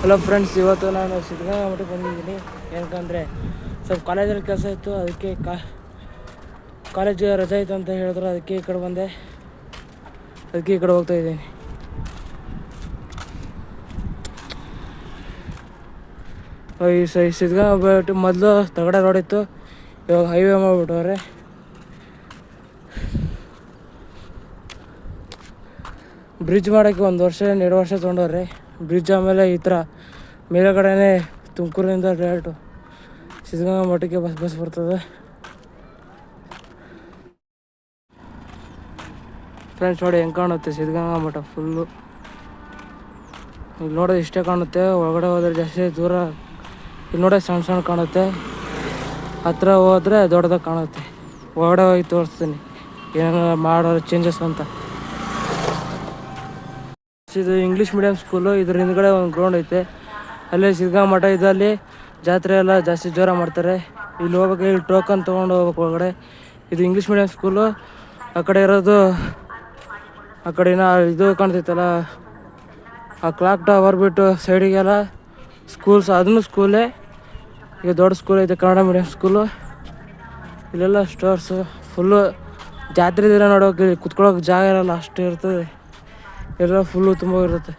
Hello friends, ಇವತ್ತು ನಾನು ಸಿದ್ಧಗಂಗಾ ಮಠಕ್ಕೆ ಬಂದಿದ್ದೀನಿ. ಏನಕ್ಕಂದರೆ ಸ್ವಲ್ಪ ಕಾಲೇಜಲ್ಲಿ ಕೆಲಸ ಇತ್ತು, ಅದಕ್ಕೆ ಕಾಲೇಜ್ ರಜೆ ಇತ್ತು ಅಂತ ಹೇಳಿದ್ರು. ಅದಕ್ಕೆ ಈ ಕಡೆ ಬಂದೆ, ಅದಕ್ಕೆ ಈ ಕಡೆ ಹೋಗ್ತಾ ಇದ್ದೀನಿ. ಈ ಸಿದ್ಧಗಂಗಾ ಮಠ ಮೊದಲು ತಗಡೆ ರೋಡ್ ಇತ್ತು, ಇವಾಗ ಹೈವೇ ಮಾಡಿಬಿಟ್ಟವ್ರೆ. ಬ್ರಿಡ್ಜ್ ಮಾಡೋಕ್ಕೆ 1 ವರ್ಷ 2 ವರ್ಷ ತೊಗೊಂಡವ್ರೆ. ಬ್ರಿಡ್ಜ್ ಆಮೇಲೆ ಈ ಥರ ಮೇಲುಗಡೆನೇ ತುಮಕೂರಿನಿಂದ ಡೈರೆಕ್ಟು ಸಿದ್ಧಗಂಗಾ ಮಠಕ್ಕೆ ಬಸ್ ಬರ್ತದೆ. ಫ್ರೆಂಡ್ಸ್ ನೋಡಿ ಹೆಂಗೆ ಕಾಣುತ್ತೆ ಸಿದ್ಧಗಂಗಾ ಮಠ ಫುಲ್ಲು. ಇಲ್ಲಿ ನೋಡೋದು ಇಷ್ಟೇ ಕಾಣುತ್ತೆ, ಒಳಗಡೆ ಹೋದರೆ ಜಾಸ್ತಿ ದೂರ. ಇಲ್ಲಿ ನೋಡೋಕೆ ಸಣ್ಣ ಸಣ್ಣ ಕಾಣುತ್ತೆ, ಹತ್ತಿರ ಹೋದರೆ ದೊಡ್ಡದಾಗಿ ಕಾಣುತ್ತೆ. ಒಳಗಡೆ ಹೋಗಿ ತೋರಿಸ್ತೀನಿ ಏನೇನು ಮಾಡೋ ಚೇಂಜಸ್ ಅಂತ. ಇದು ಇಂಗ್ಲೀಷ್ ಮೀಡಿಯಮ್ ಸ್ಕೂಲು. ಇದ್ರ ಹಿಂದ್ಗಡೆ ಒಂದು ಗ್ರೌಂಡ್ ಐತೆ, ಅಲ್ಲೇ ಸಿದ್ಧಗಂಗಾ ಮಠ ಇದೆ. ಅಲ್ಲಿ ಜಾತ್ರೆ ಎಲ್ಲ ಜಾಸ್ತಿ ಜೋರ ಮಾಡ್ತಾರೆ. ಇಲ್ಲಿ ಹೋಗ್ಬೇಕು, ಇಲ್ಲಿ ಟೋಕನ್ ತೊಗೊಂಡು ಹೋಗ್ಬೇಕು ಒಳಗಡೆ. ಇದು ಇಂಗ್ಲೀಷ್ ಮೀಡಿಯಮ್ ಸ್ಕೂಲು. ಆ ಕಡೆ ಇರೋದು, ಆ ಕಡೆನ ಇದು ಕಾಣ್ತೈತಲ್ಲ, ಆ ಕ್ಲಾಕ್ ಟವರ್ ಬಿಟ್ಟು ಸೈಡಿಗೆಲ್ಲ ಸ್ಕೂಲ್ಸ್, ಅದನ್ನು ಸ್ಕೂಲೇ. ಈಗ ದೊಡ್ಡ ಸ್ಕೂಲ್ ಐತೆ, ಕನ್ನಡ ಮೀಡಿಯಮ್ ಸ್ಕೂಲು. ಇಲ್ಲೆಲ್ಲ ಸ್ಟೋರ್ಸು ಫುಲ್ಲು. ಜಾತ್ರೆ ದಿನ ನೋಡೋಕೆ ಕುತ್ಕೊಳ್ಳೋಕೆ ಜಾಗ ಇರೋಲ್ಲ, ಅಷ್ಟು ಇರ್ತದೆ. ಎಲ್ಲ ಫುಲ್ಲು ತುಂಬ ಇರುತ್ತೆ.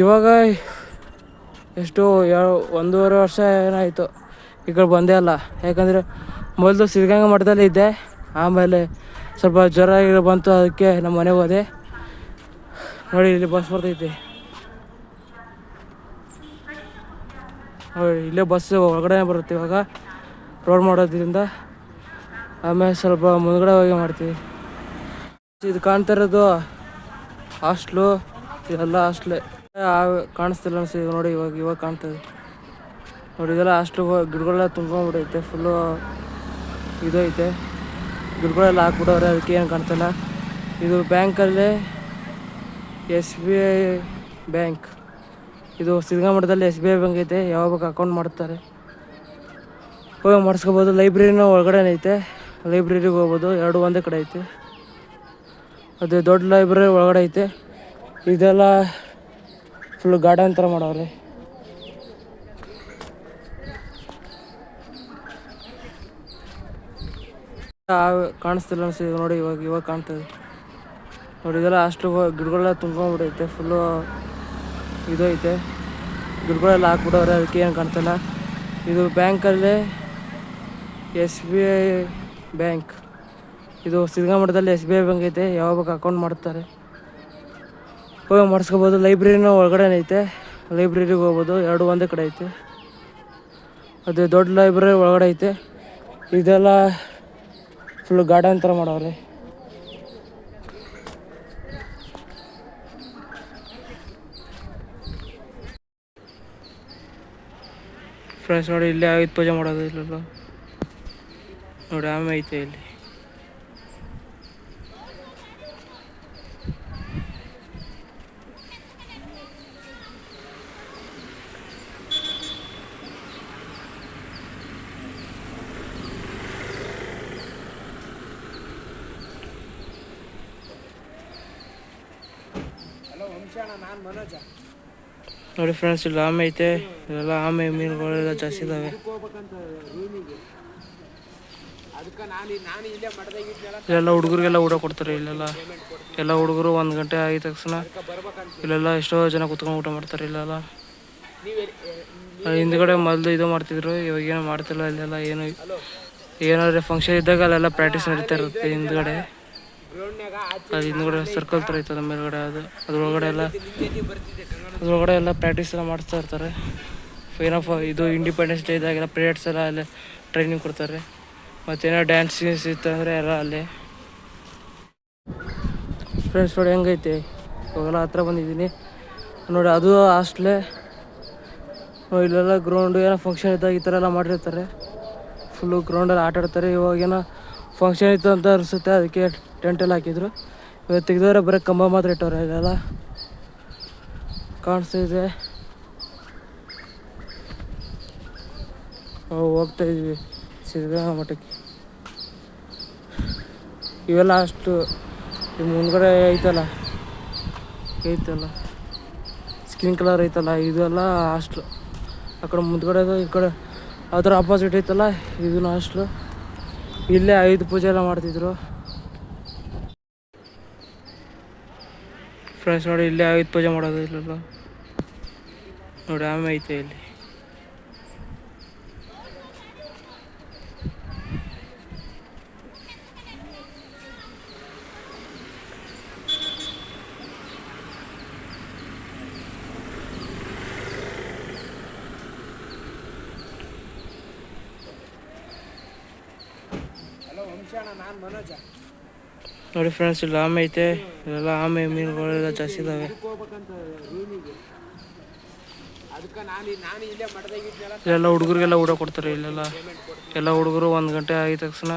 ಇವಾಗ ಎಷ್ಟು 1.5 ವರ್ಷ ಏನಾಯಿತು ಈ ಕಡೆ ಬಂದೇ ಅಲ್ಲ. ಯಾಕಂದರೆ ಮೊದಲು ಸಿದ್ಧಗಂಗಾ ಮಠದಲ್ಲಿ ಇದ್ದೆ, ಆಮೇಲೆ ಸ್ವಲ್ಪ ಜ್ವರ ಬಂತು, ಅದಕ್ಕೆ ನಮ್ಮ ಮನೆಗೆ ಹೋದೆ. ನೋಡಿ ಇಲ್ಲಿ ಬಸ್ ಬರ್ತೈತಿ ನೋಡಿ, ಇಲ್ಲೇ ಬಸ್ ಒಳಗಡೆ ಬರುತ್ತೆ ಇವಾಗ ರೋಡ್ ಮಾಡೋದ್ರಿಂದ. ಆಮೇಲೆ ಸ್ವಲ್ಪ ಮುಂದ್ಗಡೆ ಹೋಗಿ ಮಾಡ್ತೀವಿ. ಇದು ಕಾಣ್ತಾ ಇರೋದು ಹಾಸ್ಟ್ಲು, ಇದೆಲ್ಲ ಹಾಸ್ಟ್ಲೆ. ಕಾಣಿಸ್ತಿಲ್ಲ ಅನ್ಸಿದೆ ನೋಡಿ, ಇವಾಗ ಕಾಣ್ತದೆ ನೋಡಿ. ಇದೆಲ್ಲ ಹಾಸ್ಟ್ಲು. ಗಿಡಗಳೆಲ್ಲ ತುಂಬ್ಕೊಂಡ್ಬಿಟ್ಟೈತೆ ಫುಲ್ಲು. ಇದು ಐತೆ, ಗಿಡಗಳೆಲ್ಲ ಹಾಕ್ಬಿಟ್ಟವ್ರೆ, ಅದಕ್ಕೆ ಏನು ಕಾಣ್ತಿಲ್ಲ. ಇದು ಬ್ಯಾಂಕಲ್ಲೇ SBI ಬ್ಯಾಂಕ್. ಇದು ಸಿದ್ಧಗಂಗಾ ಮಠದಲ್ಲಿ SBI ಬ್ಯಾಂಕ್ ಐತೆ. ಯಾವಾಗ ಅಕೌಂಟ್ ಮಾಡ್ತಾರೆ, ಹೋಗಿ ಮಾಡಿಸ್ಕೋಬೋದು. ಲೈಬ್ರರಿನೂ ಒಳಗಡೆ ಐತೆ, ಲೈಬ್ರರಿಗೆ ಹೋಗ್ಬೋದು. 2 ಒಂದೇ ಕಡೆ ಐತೆ. ಅದು ದೊಡ್ಡ ಲೈಬ್ರರಿ ಒಳಗಡೆ ಐತೆ. ಇದೆಲ್ಲ ಫುಲ್ ಗಾರ್ಡನ್ ಥರ ಮಾಡವ್ರೆ. ಕಾಣಿಸ್ತಿಲ್ಲ ಅನ್ಸಿದೆ ನೋಡಿ, ಇವಾಗ ಕಾಣ್ತದೆ ನೋಡಿ. ಇದೆಲ್ಲ ಹಾಸ್ಟ್ಲು. ಗಿಡಗಳೆಲ್ಲ ತುಂಬ್ಕೊಂಡ್ಬಿಟ್ಟೈತೆ ಫುಲ್ಲು. ಇದು ಐತೆ, ಗಿಡಗಳೆಲ್ಲ ಹಾಕ್ಬಿಟ್ಟವ್ರೆ, ಅದಕ್ಕೆ ಏನು ಕಾಣ್ತಿಲ್ಲ. ಇದು ಬ್ಯಾಂಕಲ್ಲೇ SBI ಬ್ಯಾಂಕ್. ಇದು ಸಿದ್ಧಗಂಗಾ ಮಠದಲ್ಲಿ SBI ಬ್ಯಾಂಕ್ ಐತೆ. ಯಾವಾಗ ಅಕೌಂಟ್ ಮಾಡ್ತಾರೆ, ಹೋಗಿ ಮಾಡಿಸ್ಕೋಬೋದು. ಲೈಬ್ರರಿನೂ ಒಳಗಡೆ ಐತೆ, ಲೈಬ್ರರಿಗೆ ಹೋಗ್ಬೋದು. 2 ಒಂದೇ ಕಡೆ ಐತೆ. ಅದು ದೊಡ್ಡ ಲೈಬ್ರರಿ ಒಳಗಡೆ ಐತೆ. ಇದೆಲ್ಲ ಫುಲ್ ಗಾರ್ಡನ್ ಥರ ಮಾಡವ್ರೆ. ಫ್ರೆಂಡ್ಸ್ ನೋಡಿ, ಇಲ್ಲೇ ಆಯುಧ ಪೂಜೆ ಮಾಡೋದು. ಇಲ್ಲೆಲ್ಲ ನೋಡಿ ಆಮೆ ಐತೆ ಇಲ್ಲಿ. ನೋಡಿ ಫ್ರೆಂಡ್ಸ್, ಇಲ್ಲಿ ಆಮೆ ಐತೆ. ಇದೆಲ್ಲ ಆಮೆ ಮೀನುಗಳೆಲ್ಲ ಜಾಸ್ತಿ ಇದ್ದಾವೆ. ಇಲ್ಲೆಲ್ಲ ಹುಡುಗರಿಗೆಲ್ಲ ಊಟ ಕೊಡ್ತಾರೆ. ಇಲ್ಲೆಲ್ಲ ಎಲ್ಲ ಹುಡುಗರು 1 ಗಂಟೆ ಆಗಿದ ತಕ್ಷಣ ಇಲ್ಲೆಲ್ಲ ಎಷ್ಟೋ ಜನ ಕುತ್ಕೊಂಡು ಊಟ ಮಾಡ್ತಾರೆ. ಇಲ್ಲೆಲ್ಲ ಹಿಂದ್ಗಡೆ ಮೊದಲು ಇದು ಮಾಡ್ತಿದ್ರು, ಇವಾಗ ಏನು ಮಾಡ್ತಿಲ್ಲ. ಇಲ್ಲೆಲ್ಲ ಏನಾದ್ರೆ ಫಂಕ್ಷನ್ ಇದ್ದಾಗ ಅಲ್ಲೆಲ್ಲ ಪ್ರಾಕ್ಟೀಸ್ ನಡೀತಾ ಇರುತ್ತೆ ಹಿಂದ್ಗಡೆ. ಅದು ಹಿಂದ್ಗಡೆ ಸರ್ಕಲ್ ಥರ ಐತದ ಮೇಲ್ಗಡೆ. ಅದ್ರೊಳಗಡೆ ಎಲ್ಲ ಪ್ರಾಕ್ಟೀಸ್ ಎಲ್ಲ ಮಾಡಿಸ್ತಾ ಇರ್ತಾರೆ. ಇದು ಇಂಡಿಪೆಂಡೆನ್ಸ್ ಡೇ ಇದ್ದಾಗೆಲ್ಲ ಪೀರಿಯಡ್ಸ್ ಎಲ್ಲ ಅಲ್ಲೇ ಟ್ರೈನಿಂಗ್ ಕೊಡ್ತಾರೆ. ಮತ್ತೇನೋ ಡ್ಯಾನ್ಸ್ ಗೀನ್ಸ್ ಇತ್ತು ಅಂದರೆ ಎಲ್ಲ ಅಲ್ಲೇ. ಫ್ರೆಂಡ್ಸ್ ನೋಡಿ ಹೆಂಗೈತೆ, ಇವಾಗೆಲ್ಲ ಹತ್ರ ಬಂದಿದ್ದೀನಿ ನೋಡಿ. ಅದು ಹಾಸ್ಟ್ಲೇ. ಇಲ್ಲೆಲ್ಲ ಗ್ರೌಂಡು, ಏನೋ ಫಂಕ್ಷನ್ ಇದ್ದಾಗ ಈ ಥರ ಎಲ್ಲ ಮಾಡಿರ್ತಾರೆ. ಫುಲ್ಲು ಗ್ರೌಂಡಲ್ಲಿ ಆಟ ಆಡ್ತಾರೆ. ಇವಾಗೇನೋ ಫಂಕ್ಷನ್ ಇತ್ತು ಅಂತ ಅನಿಸುತ್ತೆ, ಅದಕ್ಕೆ ಟೆಂಟೆಲ್ಲ ಹಾಕಿದ್ರು. ಇವತ್ತು ತೆಗೆದವ್ರೆ, ಬರೀ ಕಂಬ ಮಾತ್ರ ಇಟ್ಟವ್ರೆ. ಇಲ್ಲೆಲ್ಲ ಕಾಣಿಸ್ತಿದೆ. ಹೋಗ್ತಾ ಇದ್ವಿ ಸಿದ್ಧಗಂಗಾ ಮಠಕ್ಕೆ. ಇವೆಲ್ಲ ಅಷ್ಟು ಮುಂದ್ಗಡೆ ಐತಲ್ಲ ಗ್ರೀನ್ ಕಲರ್ ಐತಲ್ಲ ಇದೆಲ್ಲ ಹಾಸ್ಟ್ಲು. ಆ ಕಡೆ ಮುಂದ್ಗಡೆ ಈ ಕಡೆ ಅದರ ಆಪೋಸಿಟ್ ಐತಲ್ಲ ಇದನ್ನು ಹಾಸ್ಟ್ಲು. ಇಲ್ಲೇ ಆಯುಧ ಪೂಜೆ ಎಲ್ಲ ಮಾಡ್ತಿದ್ರು ಫ್ರೆಂಡ್ಸ್. ನೋಡಿ ಇಲ್ಲೇ ಆಯುಧ ಪೂಜೆ ಮಾಡೋದು ಇಲ್ಲೆಲ್ಲ ನೋಡಿ ಆಮೆ ಐತೆ ಇಲ್ಲಿ. ನೋಡಿ ಫ್ರೆಂಡ್ಸ್ ಇಲ್ಲಿ ಆಮೆ ಐತೆ. ಇಲ್ಲೆಲ್ಲ ಆಮೆ ಮೀನುಗಳೆಲ್ಲ ಜಾಸ್ತಿ ಇದಾವೆ. ಇಲ್ಲೆಲ್ಲ ಹುಡುಗರಿಗೆಲ್ಲ ಊಟ ಕೊಡ್ತಾರೆ. ಇಲ್ಲೆಲ್ಲ ಎಲ್ಲ ಹುಡುಗರು 1 ಗಂಟೆ ಆಗಿದ ತಕ್ಷಣ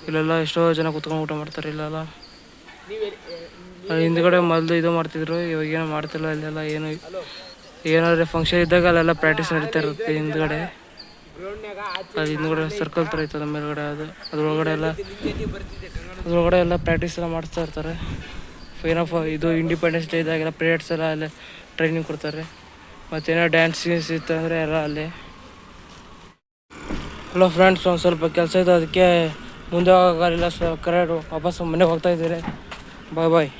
ಇಲ್ಲೆಲ್ಲ ಎಷ್ಟೋ ಜನ ಕುತ್ಕೊಂಡು ಊಟ ಮಾಡ್ತಾರೆ. ಇಲ್ಲೆಲ್ಲ ಹಿಂದ್ಗಡೆ ಮೊದಲು ಇದು ಮಾಡ್ತಿದ್ರು, ಇವಾಗ ಏನೋ ಮಾಡ್ತಿಲ್ಲ. ಇಲ್ಲೆಲ್ಲ ಏನಾದ್ರೆ ಫಂಕ್ಷನ್ ಇದ್ದಾಗ ಅಲ್ಲೆಲ್ಲ ಪ್ರಾಕ್ಟೀಸ್ ನಡೀತಾ ಇರುತ್ತೆ ಹಿಂದ್ಗಡೆ. ಅದು ಹಿಂದ್ಗಡೆ ಸರ್ಕಲ್ ಥರ ಇರ್ತದೆ ಮೇಲ್ಗಡೆ. ಅದ್ರೊಳಗಡೆ ಎಲ್ಲ ಪ್ರಾಕ್ಟೀಸ್ ಎಲ್ಲ ಮಾಡಿಸ್ತಾ ಇರ್ತಾರೆ. ಏನಪ್ಪ ಇದು ಇಂಡಿಪೆಂಡೆನ್ಸ್ ಡೇ ಇದ್ದಾಗೆಲ್ಲ ಪೀರಿಯಡ್ಸ್ ಎಲ್ಲ ಅಲ್ಲೇ ಟ್ರೈನಿಂಗ್ ಕೊಡ್ತಾರೆ. ಮತ್ತೇನೋ ಡ್ಯಾನ್ಸ್ ಗೀನ್ಸ್ ಇತ್ತು ಅಂದರೆ ಎಲ್ಲ ಅಲ್ಲೇ. ಹಲೋ ಫ್ರೆಂಡ್ಸ್, ಒಂದು ಸ್ವಲ್ಪ ಕೆಲಸ ಇದೆ, ಅದಕ್ಕೆ ಮುಂದೆ ಹೋಗೋಕ್ಕಾಗಲಿಲ್ಲ. ಕರೆಕ್ಟ್ ವಾಪಸ್ ಮನೆಗೆ ಹೋಗ್ತಾ ಇದ್ದೀರಿ. ಬಾಯ್ ಬಾಯ್.